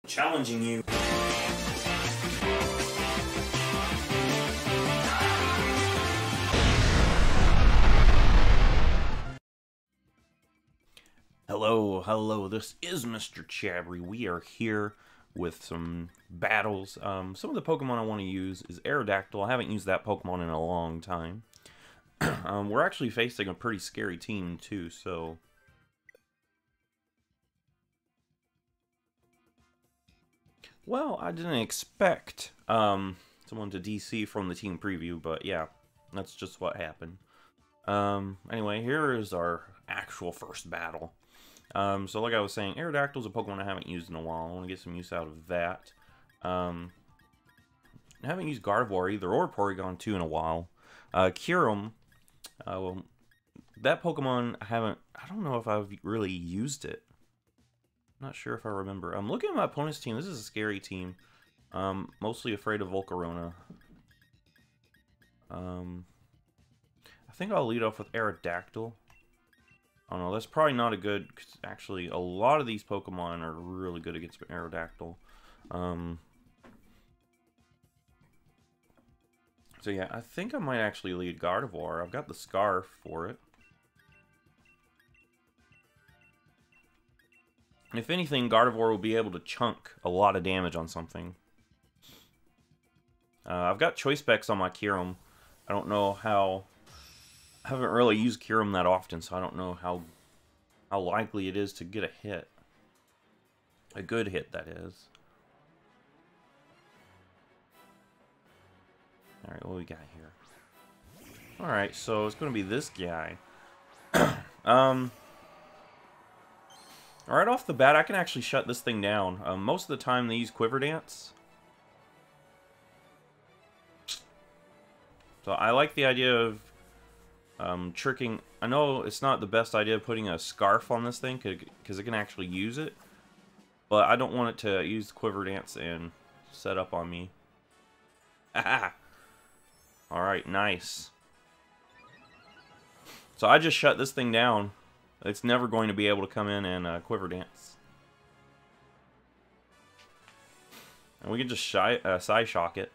challenging you. Hello, this is MrChabry. We are here with some battles. Some of the Pokemon I want to use is Aerodactyl. I haven't used that Pokemon in a long time. We're actually facing a pretty scary team too, so... Well, I didn't expect someone to DC from the team preview, but yeah, that's just what happened. Anyway, here is our actual first battle. So like I was saying, Aerodactyl is a Pokemon I haven't used in a while. I want to get some use out of that. I haven't used Gardevoir either, or Porygon 2 in a while. Kyurem, well, that Pokemon I don't know if I've really used it. Not sure if I remember. I'm looking at my opponent's team. This is a scary team. Mostly afraid of Volcarona. I think I'll lead off with Aerodactyl. I don't know, that's probably not a good... Cause actually, a lot of these Pokemon are really good against Aerodactyl. So yeah, I think I might actually lead Gardevoir. I've got the Scarf for it. If anything, Gardevoir will be able to chunk a lot of damage on something. I've got Choice Specs on my Kyurem. I don't know how... I haven't really used Kyurem that often, so I don't know how likely it is to get a hit. A good hit, that is. Alright, what do we got here? Alright, so it's going to be this guy. Right off the bat, I can actually shut this thing down. Most of the time, they use Quiver Dance. So I like the idea of tricking. I know it's not the best idea putting a Scarf on this thing because it can actually use it, but I don't want it to use Quiver Dance and set up on me. Ah! Alright, nice. So I just shut this thing down. It's never going to be able to come in and Quiver Dance. And we can just Psyshock it.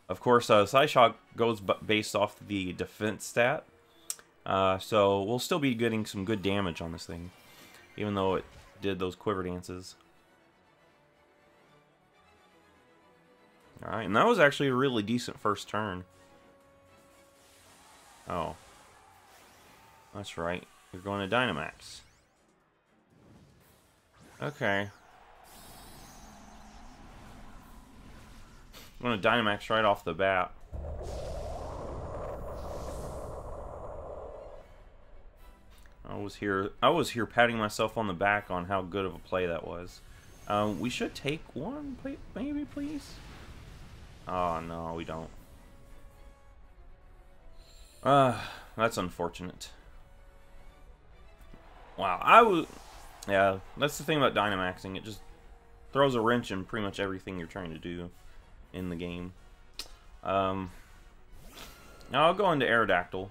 Of course, Psyshock goes based off the defense stat. So we'll still be getting some good damage on this thing, even though it did those Quiver Dances. Alright, and that was actually a really decent first turn. Oh. That's right. You're going to Dynamax. Okay. I'm going to Dynamax right off the bat. I was here patting myself on the back on how good of a play that was. We should take one, maybe, please? Oh, no, we don't. That's unfortunate. Wow, yeah, that's the thing about Dynamaxing. It just throws a wrench in pretty much everything you're trying to do in the game. Now I'll go into Aerodactyl.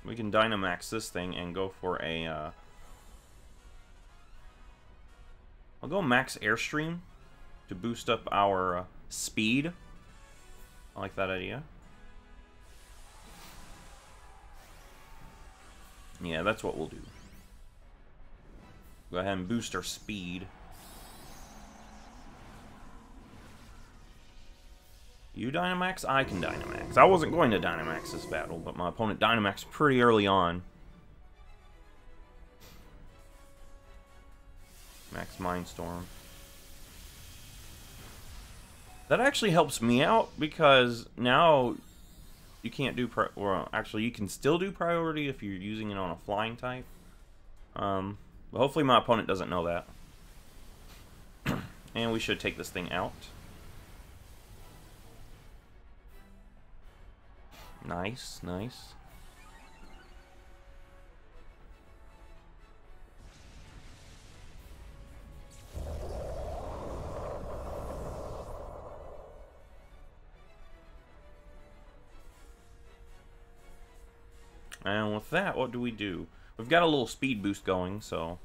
We can Dynamax this thing and go for a... I'll go Max Airstream to boost up our speed. I like that idea. Yeah, that's what we'll do. Go ahead and boost our speed. You Dynamax? I can Dynamax. I wasn't going to Dynamax this battle, but my opponent Dynamaxed pretty early on. Max Mindstorm. That actually helps me out because now you can't do well, actually you can still do priority if you're using it on a flying type. But hopefully my opponent doesn't know that. And we should take this thing out. Nice, nice. And with that, what do? We've got a little speed boost going, so...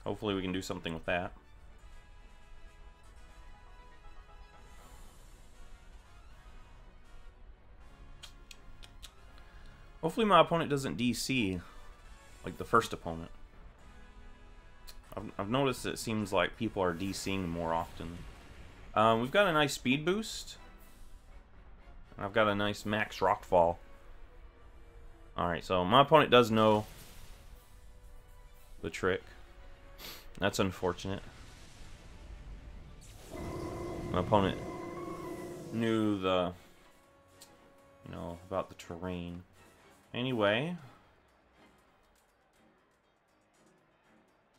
hopefully we can do something with that. Hopefully my opponent doesn't DC like the first opponent. I've noticed it seems like people are DCing more often. We've got a nice speed boost. I've got a nice max rockfall. Alright, so my opponent does know the trick. That's unfortunate. My opponent knew the, you know, about the terrain. Anyway.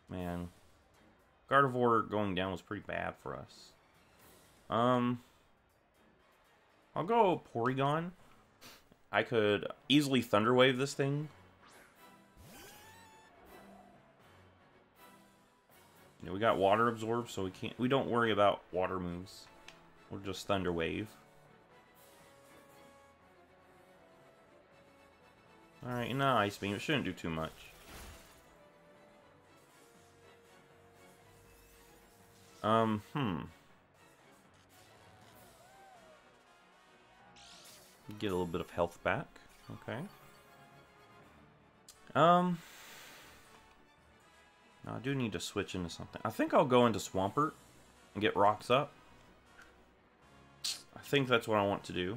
Man. Gardevoir going down was pretty bad for us. I'll go Porygon. I could easily Thunder Wave this thing. You know, we got Water Absorb, so we don't worry about water moves. We'll just Thunder Wave. Alright, and Ice Beam. It shouldn't do too much. Get a little bit of health back. Okay. Now I do need to switch into something. I think I'll go into Swampert and get rocks up. I think that's what I want to do.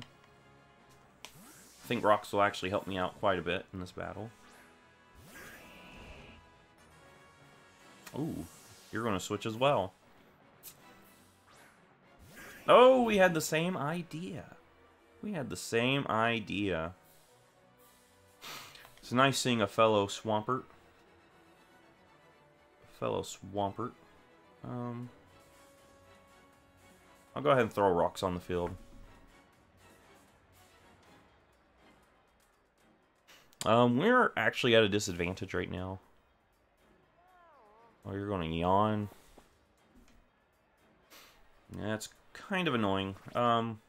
I think rocks will actually help me out quite a bit in this battle. Ooh, you're going to switch as well. Oh, we had the same idea. We had the same idea. It's nice seeing a fellow Swampert. I'll go ahead and throw rocks on the field. We're actually at a disadvantage right now. Oh, you're going to yawn. Yeah, it's kind of annoying. I'm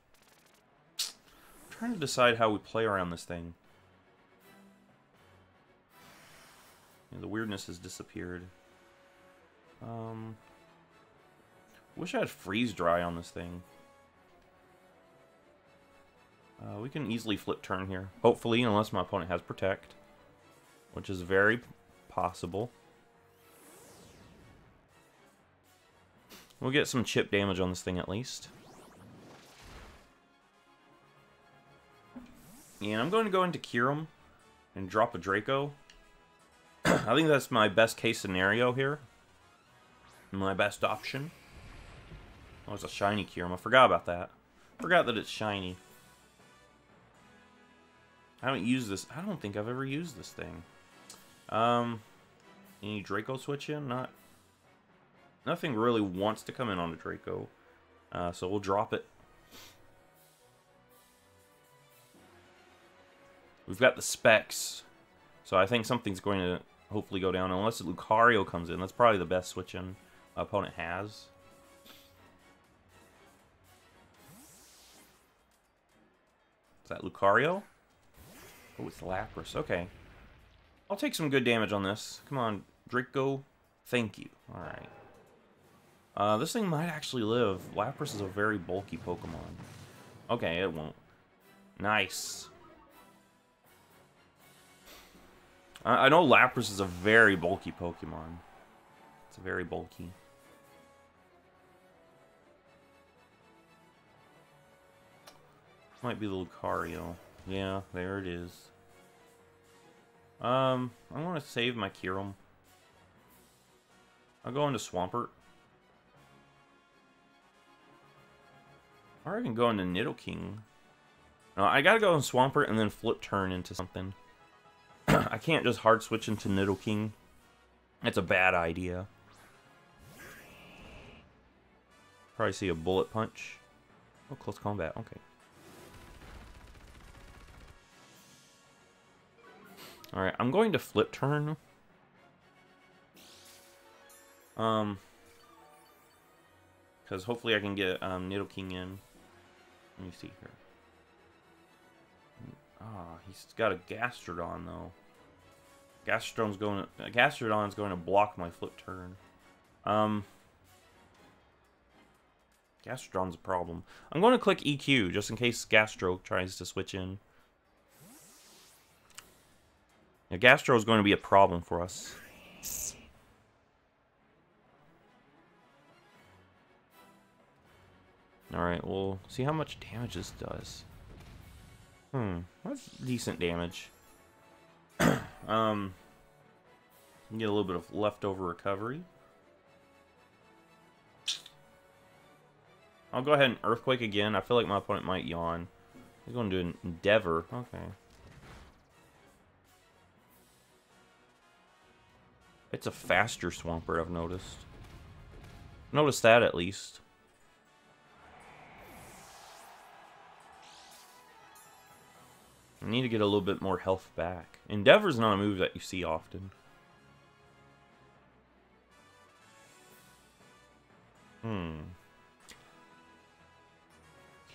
trying to decide how we play around this thing. Yeah, the weirdness has disappeared. Wish I had Freeze Dry on this thing. We can easily flip turn here. Hopefully, unless my opponent has Protect. Which is very possible. We'll get some chip damage on this thing at least. And I'm going to go into Kyurem and drop a Draco. I think that's my best case scenario here. My best option. Oh, it's a shiny Kyurem. I forgot about that. Forgot that it's shiny. I haven't used this. I don't think I've ever used this thing. Any Draco switch in? Nothing really wants to come in on a Draco. So we'll drop it. We've got the specs. So I think something's going to hopefully go down. Unless Lucario comes in. That's probably the best switch in my opponent has. Is that Lucario? Oh, it's Lapras. Okay. I'll take some good damage on this. Come on, Draco. Thank you. Alright. This thing might actually live. Lapras is a very bulky Pokemon. Okay, it won't. Nice. I know Lapras is a very bulky Pokemon. It's very bulky. Might be the Lucario. Yeah, there it is. I want to save my Kyurem. I'll go into Swampert. Or I can go into Nidoking. No, I gotta go in Swampert and then flip turn into something. I can't just hard switch into Nidoking. That's a bad idea. Probably see a Bullet Punch. Oh, close combat. Okay. Alright, I'm going to flip turn. Because hopefully I can get Nidoking in. Let me see here. Ah, he's got a Gastrodon though. Gastrodon's going to block my flip turn. Gastrodon's a problem. I'm going to click EQ just in case Gastro tries to switch in. Now, Gastro is going to be a problem for us. Alright, we'll see how much damage this does. That's decent damage. Get a little bit of leftover recovery. I'll go ahead and Earthquake again. I feel like my opponent might yawn. He's going to do an Endeavor. Okay. It's a faster Swampert, I've noticed. Noticed that, at least. I need to get a little bit more health back. Endeavor's not a move that you see often.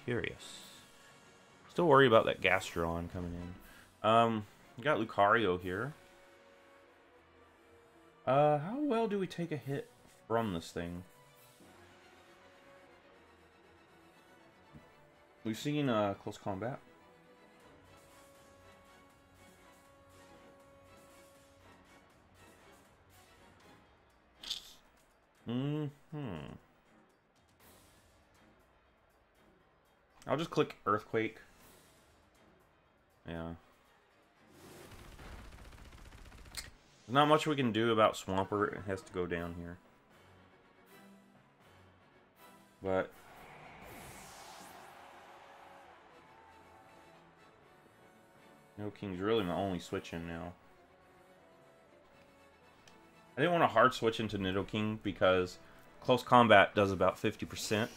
Curious. Still worried about that Gastrodon coming in. We got Lucario here. How well do we take a hit from this thing? We've seen close combat. I'll just click Earthquake. Yeah. There's not much we can do about Swampert. It has to go down here. But Nidoking's really my only switch in now. I didn't want to hard switch into Nidoking because close combat does about 50%.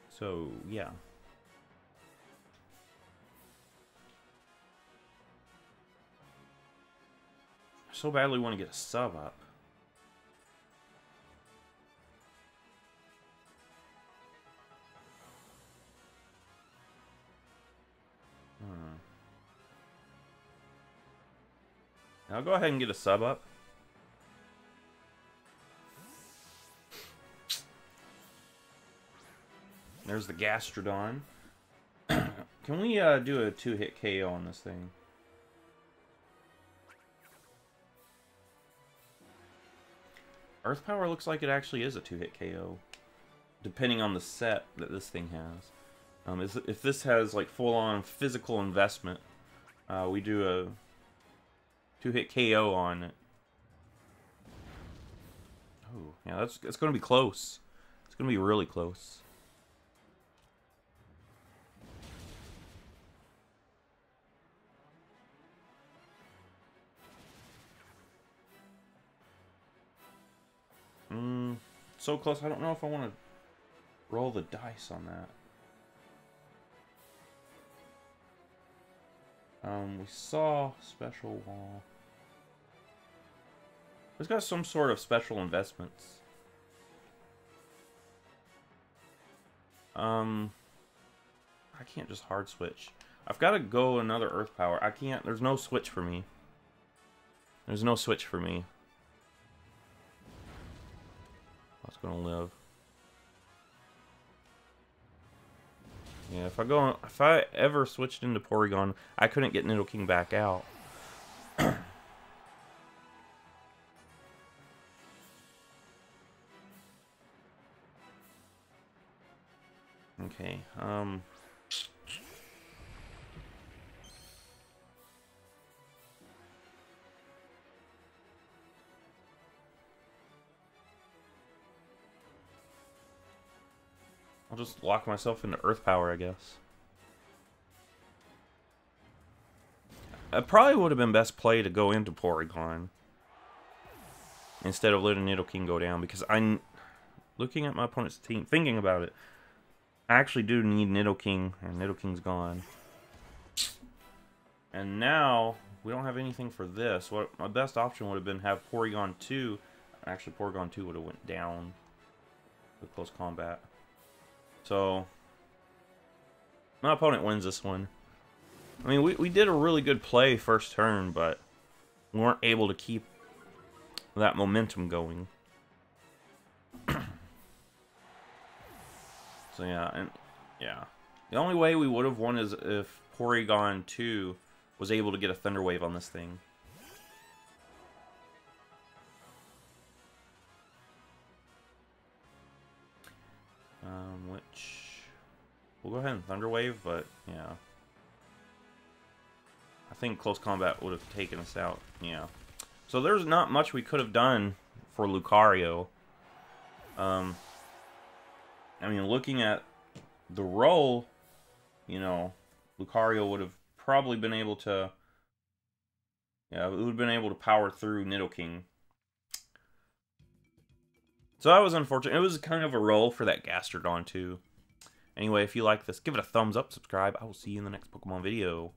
So, yeah. I so badly want to get a sub up. I'll go ahead and get a sub up. There's the Gastrodon. Can we do a 2-hit KO on this thing? Earth Power looks like it actually is a 2-hit KO. Depending on the set that this thing has. If this has like full-on physical investment, we do a 2-hit KO on it. Oh, yeah, it's going to be close. It's going to be really close. So close, I don't know if I want to roll the dice on that. We saw Special Wall. It's got some sort of special investments. I can't just hard switch. I've got to go another Earth Power. I can't, there's no switch for me. There's no switch for me. That's gonna live. Yeah, if I ever switched into Porygon, I couldn't get Nidoking back out. Okay, I'll just lock myself into Earth Power, I guess. It probably would have been best play to go into Porygon instead of letting Nidoking go down, because I'm looking at my opponent's team, thinking about it. I actually do need Nidoking, and Nidoking's gone. And now we don't have anything for this. What my best option would have been have Porygon 2. Actually, Porygon 2 would have went down with close combat. So My opponent wins this one. I mean, we did a really good play first turn, but we weren't able to keep that momentum going. So yeah, the only way we would have won is if Porygon 2 was able to get a Thunder Wave on this thing. Which we'll go ahead and Thunder Wave, but yeah, I think close combat would have taken us out. Yeah, so there's not much we could have done for Lucario. I mean, looking at the roll, you know, Lucario would have probably been able to, yeah, it would have been able to power through Nidoking. So that was unfortunate. It was kind of a roll for that Gastrodon too. Anyway, if you like this, give it a thumbs up, subscribe. I will see you in the next Pokemon video.